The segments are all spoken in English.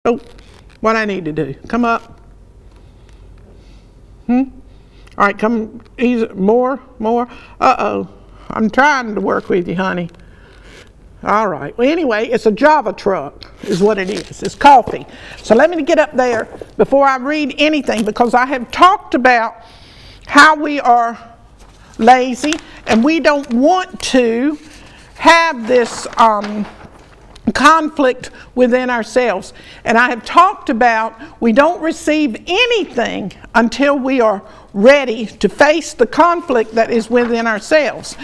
Oh, what I need to do? Come up. All right, come easy. More. Uh-oh. I'm trying to work with you, honey. All right. Well, anyway, it's a Java truck is what it is. It's coffee. So let me get up there before I read anything, because I have talked about how we are lazy and we don't want to have this conflict within ourselves. And I have talked about we don't receive anything until we are ready to face the conflict that is within ourselves.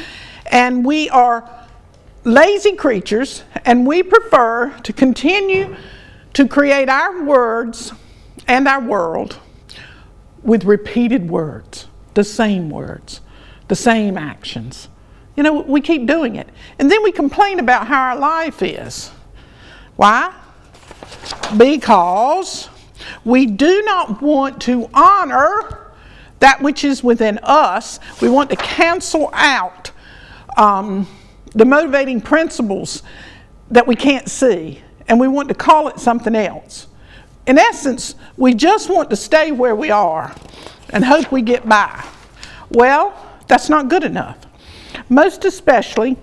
And we are lazy creatures, and we prefer to continue to create our words and our world with repeated words, the same actions. You know, we keep doing it. And then we complain about how our life is. Why? Because we do not want to honor that which is within us. We want to cancel out the motivating principles that we can't see, and we want to call it something else. In essence, we just want to stay where we are and hope we get by. Well, that's not good enough. Most especially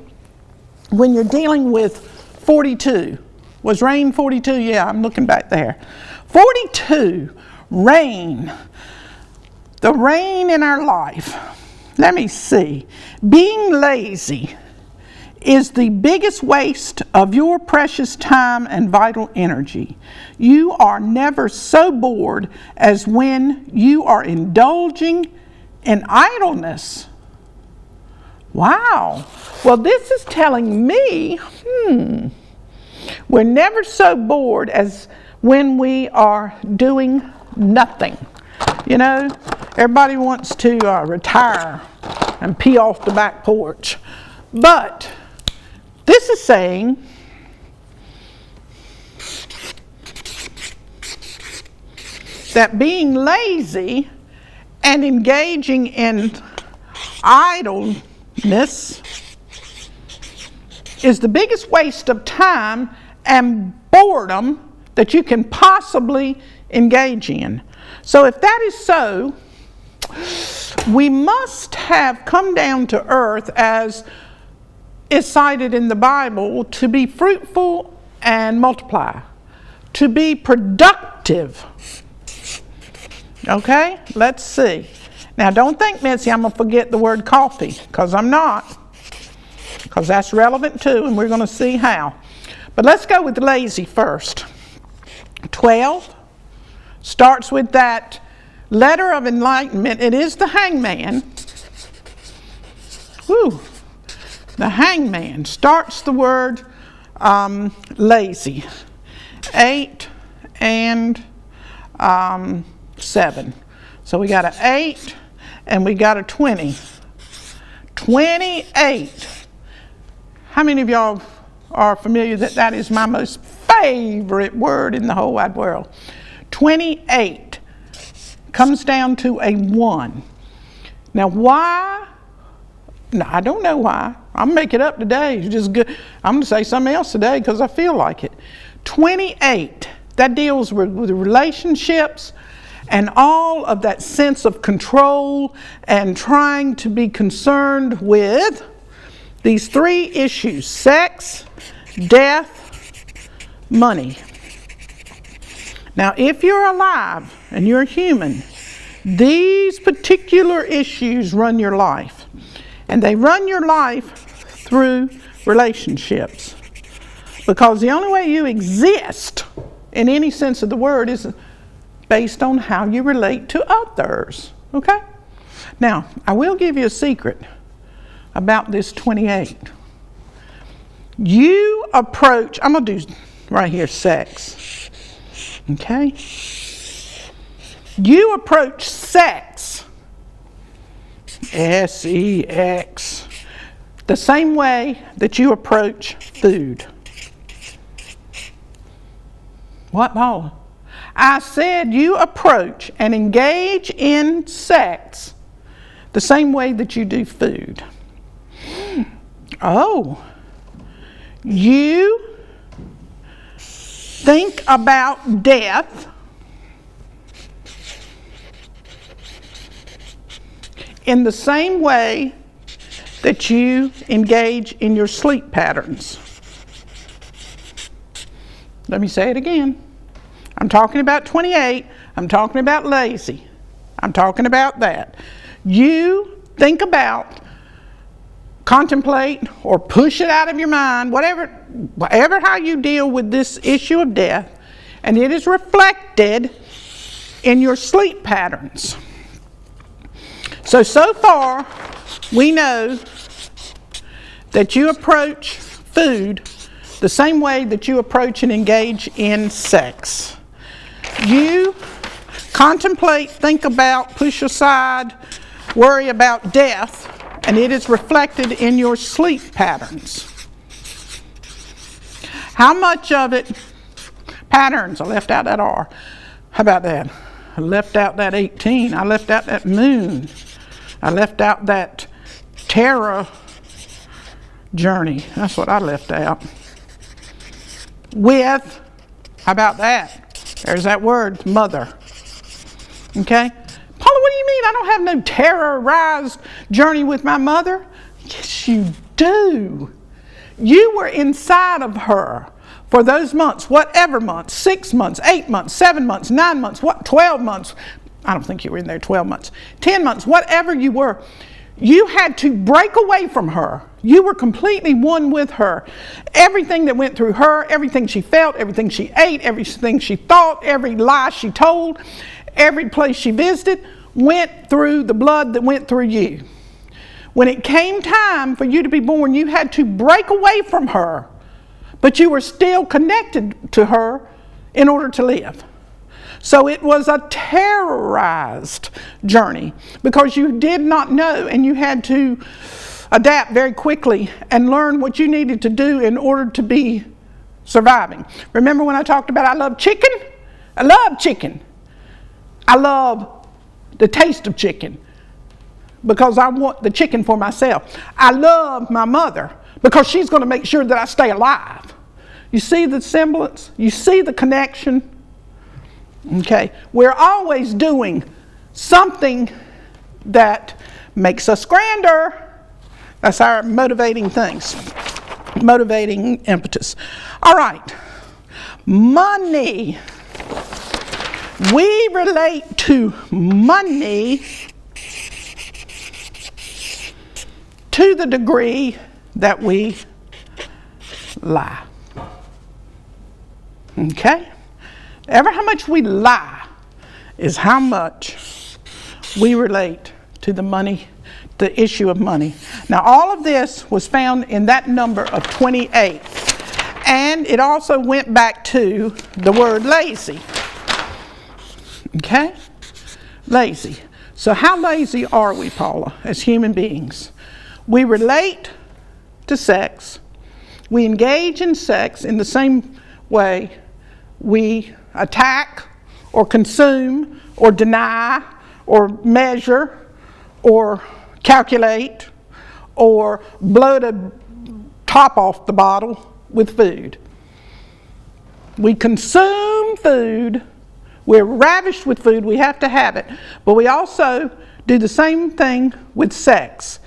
when you're dealing with 42. Was rain 42? Yeah, I'm looking back there. 42, rain. The rain in our life. Let me see. Being lazy is the biggest waste of your precious time and vital energy. You are never so bored as when you are indulging in idleness. Wow. Well, this is telling me, we're never so bored as when we are doing nothing. You know, everybody wants to retire and pee off the back porch. But this is saying that being lazy and engaging in idleness is the biggest waste of time and boredom that you can possibly engage in. So if that is so, we must have come down to earth, as is cited in the Bible, to be fruitful and multiply, to be productive. Okay, let's see. Now don't think, Mitzi, I'm going to forget the word coffee, because I'm not. Because that's relevant too, and we're going to see how. But let's go with lazy first. 12 starts with that letter of enlightenment. It is the hangman. Woo. The hangman starts the word lazy. 8 and 7. So we got an 8 and we got a 20. 28. How many of y'all are familiar that that is my most favorite word in the whole wide world? 28 comes down to a 1. Now why? No, I don't know why. I'll make it up today. It's just good. I'm going to say something else today because I feel like it. 28, that deals with relationships and all of that sense of control and trying to be concerned with these 3 issues: sex, death, money. Now, if you're alive and you're human, these particular issues run your life. And they run your life through relationships. Because the only way you exist in any sense of the word is based on how you relate to others. Okay? Now, I will give you a secret about this 28. You approach, I'm going to do right here, sex. Okay? You approach sex, S-E-X, the same way that you approach food. What, Paula? I said you approach and engage in sex the same way that you do food. Oh, you think about death in the same way that you engage in your sleep patterns. Let me say it again. I'm talking about 28. I'm talking about lazy. I'm talking about that. You think about, contemplate, or push it out of your mind, whatever how you deal with this issue of death, and it is reflected in your sleep patterns. So far, we know that you approach food the same way that you approach and engage in sex. You contemplate, think about, push aside, worry about death, and it is reflected in your sleep patterns. How much of it, patterns, I left out that R. How about that? I left out that 18. I left out that moon. I left out that terror journey. That's what I left out. With, how about that? There's that word, mother. Okay? Paula, what do you mean I don't have no terrorized journey with my mother? Yes, you do. You were inside of her for those months, whatever months, 6 months, 8 months, 7 months, 9 months, 12 months. I don't think you were in there 12 months, 10 months, whatever you were. You had to break away from her. You were completely one with her. Everything that went through her, everything she felt, everything she ate, everything she thought, every lie she told, every place she visited went through the blood that went through you. When it came time for you to be born, you had to break away from her, but you were still connected to her in order to live. So it was a terrorized journey because you did not know, and you had to adapt very quickly and learn what you needed to do in order to be surviving. Remember when I talked about I love chicken? I love chicken. I love the taste of chicken because I want the chicken for myself. I love my mother because she's going to make sure that I stay alive. You see the semblance? You see the connection? Okay, we're always doing something that makes us grander. That's our motivating things, motivating impetus. All right, money. We relate to money to the degree that we lie. Okay? Ever how much we lie is how much we relate to the money, the issue of money. Now all of this was found in that number of 28. And it also went back to the word lazy. Okay? Lazy. So how lazy are we, Paula, as human beings? We relate to sex. We engage in sex in the same way we attack or consume or deny or measure or calculate or blow the top off the bottle with food. We consume food. We're ravished with food. We have to have it. But we also do the same thing with sex.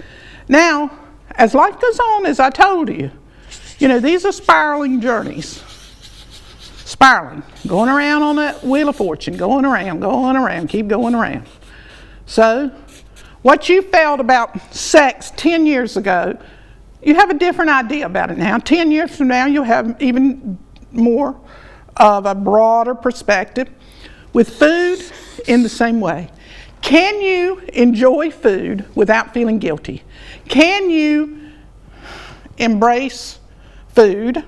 Now, as life goes on, as I told you, these are spiraling journeys. Spiraling, going around on that wheel of fortune, going around, keep going around. So, what you felt about sex 10 years ago, you have a different idea about it now. 10 years from now, you'll have even more of a broader perspective. With food, in the same way. Can you enjoy food without feeling guilty? Can you embrace food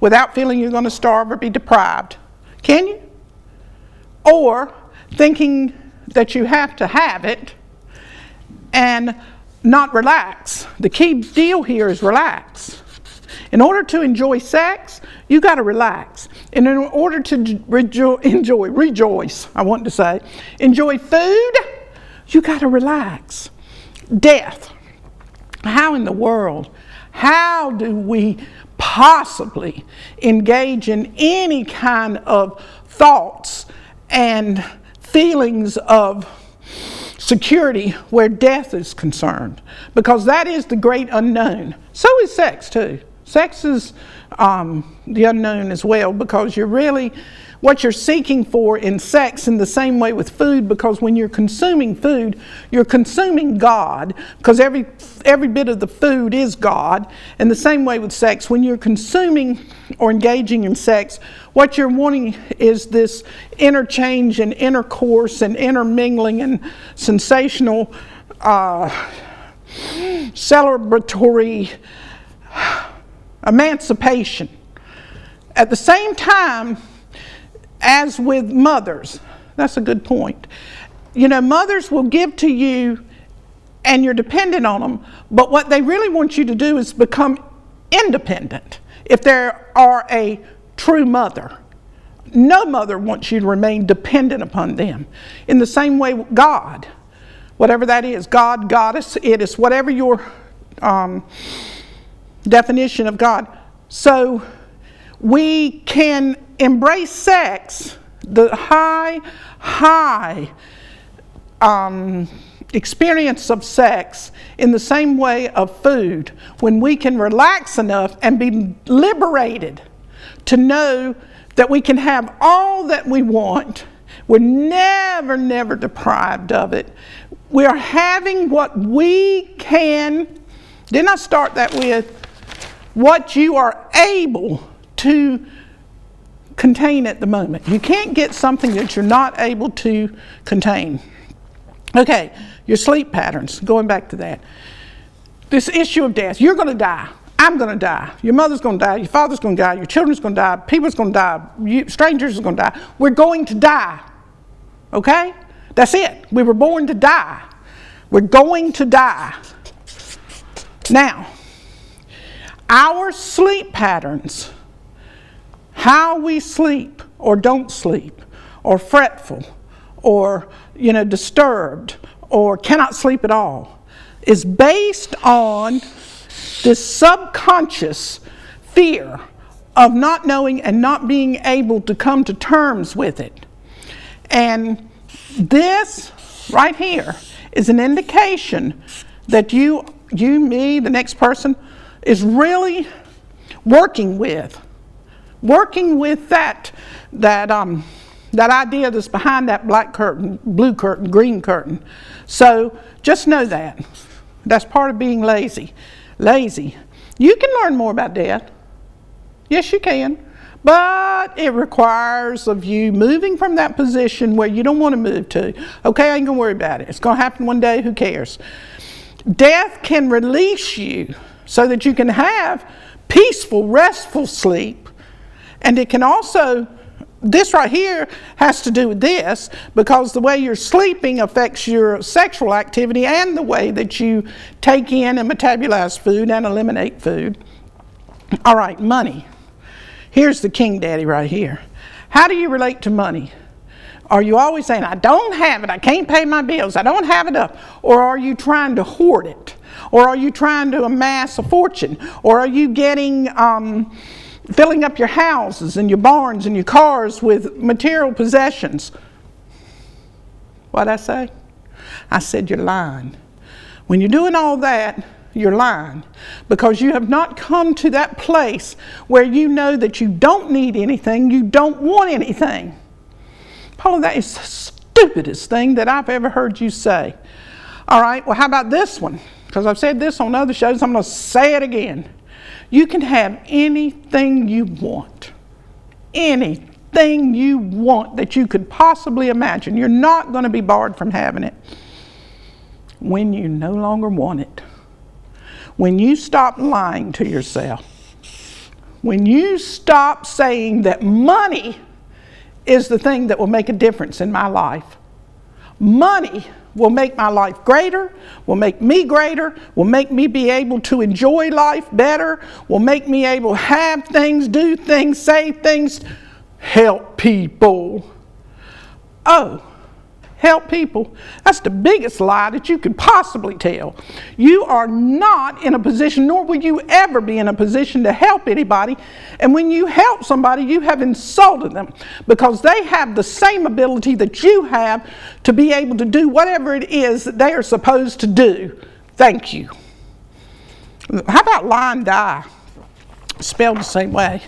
without feeling you're going to starve or be deprived? Can you? Or thinking that you have to have it and not relax. The key deal here is relax. In order to enjoy sex, you got to relax. And in order to enjoy food, you got to relax. Death. How in the world? How do we possibly engage in any kind of thoughts and feelings of security where death is concerned, because that is the great unknown. So is sex too. Sex is the unknown as well, because you're really what you're seeking for in sex in the same way with food, because when you're consuming food, you're consuming God, because every bit of the food is God. And the same way with sex, when you're consuming or engaging in sex, what you're wanting is this interchange and intercourse and intermingling and sensational celebratory emancipation. At the same time, as with mothers, that's a good point. You know, mothers will give to you and you're dependent on them, but what they really want you to do is become independent. If there are a true mother, no mother wants you to remain dependent upon them. In the same way, God, whatever that is, God, goddess, it is whatever your definition of God. So we can embrace sex, the high experience of sex, in the same way of food, when we can relax enough and be liberated to know that we can have all that we want. We're never deprived of it. We are having what we can. Didn't I start that with what you are able to contain at the moment? You can't get something that you're not able to contain. Okay, your sleep patterns, going back to that. This issue of death, you're going to die. I'm going to die. Your mother's going to die. Your father's going to die. Your children's going to die. People's going to die. Strangers are going to die. We're going to die. Okay? That's it. We were born to die. We're going to die. Now, our sleep patterns, how we sleep or don't sleep, or fretful, or disturbed, or cannot sleep at all, is based on this subconscious fear of not knowing and not being able to come to terms with it. And this right here is an indication that you, me, the next person, is really working with that idea that's behind that black curtain, blue curtain, green curtain. So just know that. That's part of being lazy. You can learn more about death. Yes, you can. But it requires of you moving from that position where you don't want to move to. Okay, I ain't gonna worry about it. It's gonna happen one day, who cares? Death can release you so that you can have peaceful, restful sleep. And it can also, this right here has to do with this, because the way you're sleeping affects your sexual activity and the way that you take in and metabolize food and eliminate food. All right, money. Here's the king daddy right here. How do you relate to money? Are you always saying, I don't have it, I can't pay my bills, I don't have it up? Or are you trying to hoard it? Or are you trying to amass a fortune? Or are you getting, filling up your houses and your barns and your cars with material possessions? What'd I say? I said you're lying. When you're doing all that, you're lying, because you have not come to that place where you know that you don't need anything, you don't want anything. Paula, that is the stupidest thing that I've ever heard you say. All right, well, how about this one? Because I've said this on other shows, I'm going to say it again. You can have anything you want. Anything you want that you could possibly imagine. You're not going to be barred from having it when you no longer want it. When you stop lying to yourself. When you stop saying that money is the thing that will make a difference in my life. Money will make my life greater, will make me greater, will make me be able to enjoy life better, will make me able to have things, do things, say things, help people. Oh, help people. That's the biggest lie that you could possibly tell. You are not in a position, nor will you ever be in a position to help anybody. And when you help somebody, you have insulted them, because they have the same ability that you have to be able to do whatever it is that they are supposed to do. Thank you. How about lie and die? Spelled the same way.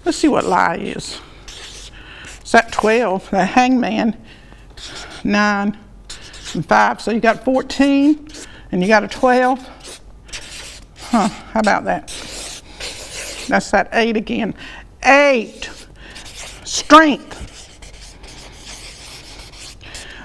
Let's see what lie is. It's that 12, the hangman. 9 and 5, so you got 14 and you got a 12. How about that? That's that 8 again. 8, strength.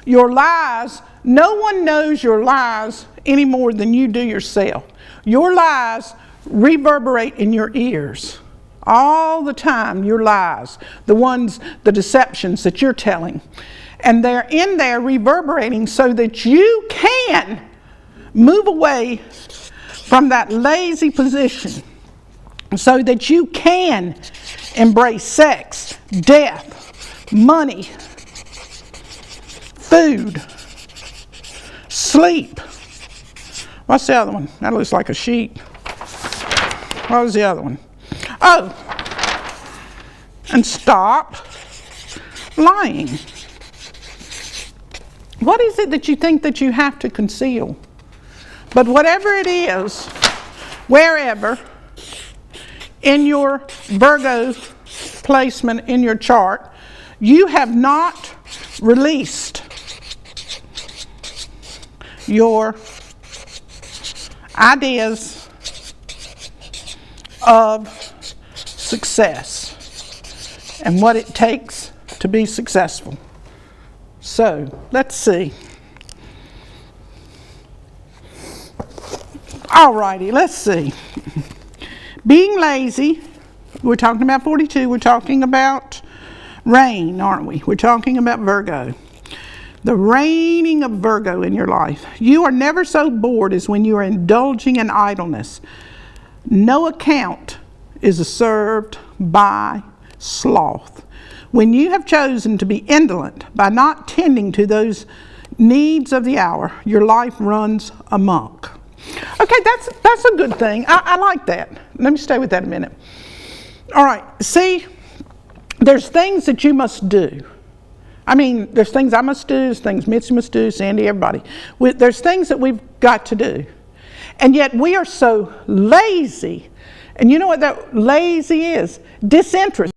Your lies, no one knows your lies any more than you do yourself. Your lies reverberate in your ears all the time. Your lies, the deceptions that you're telling. And they're in there reverberating so that you can move away from that lazy position, so that you can embrace sex, death, money, food, sleep. What's the other one? That looks like a sheep. What was the other one? Oh, and stop lying. What is it that you think that you have to conceal? But whatever it is, wherever in your Virgo placement in your chart, you have not released your ideas of success and what it takes to be successful. So, let's see. Alrighty, let's see. Being lazy, we're talking about 42, we're talking about rain, aren't we? We're talking about Virgo. The reigning of Virgo in your life. You are never so bored as when you are indulging in idleness. No account is served by sloth. When you have chosen to be indolent by not tending to those needs of the hour, your life runs amok. Okay, that's a good thing. I like that. Let me stay with that a minute. All right, see, there's things that you must do. I mean, there's things I must do, there's things Mitzi must do, Sandy, everybody. There's things that we've got to do. And yet we are so lazy. And you know what that lazy is? Disinterest.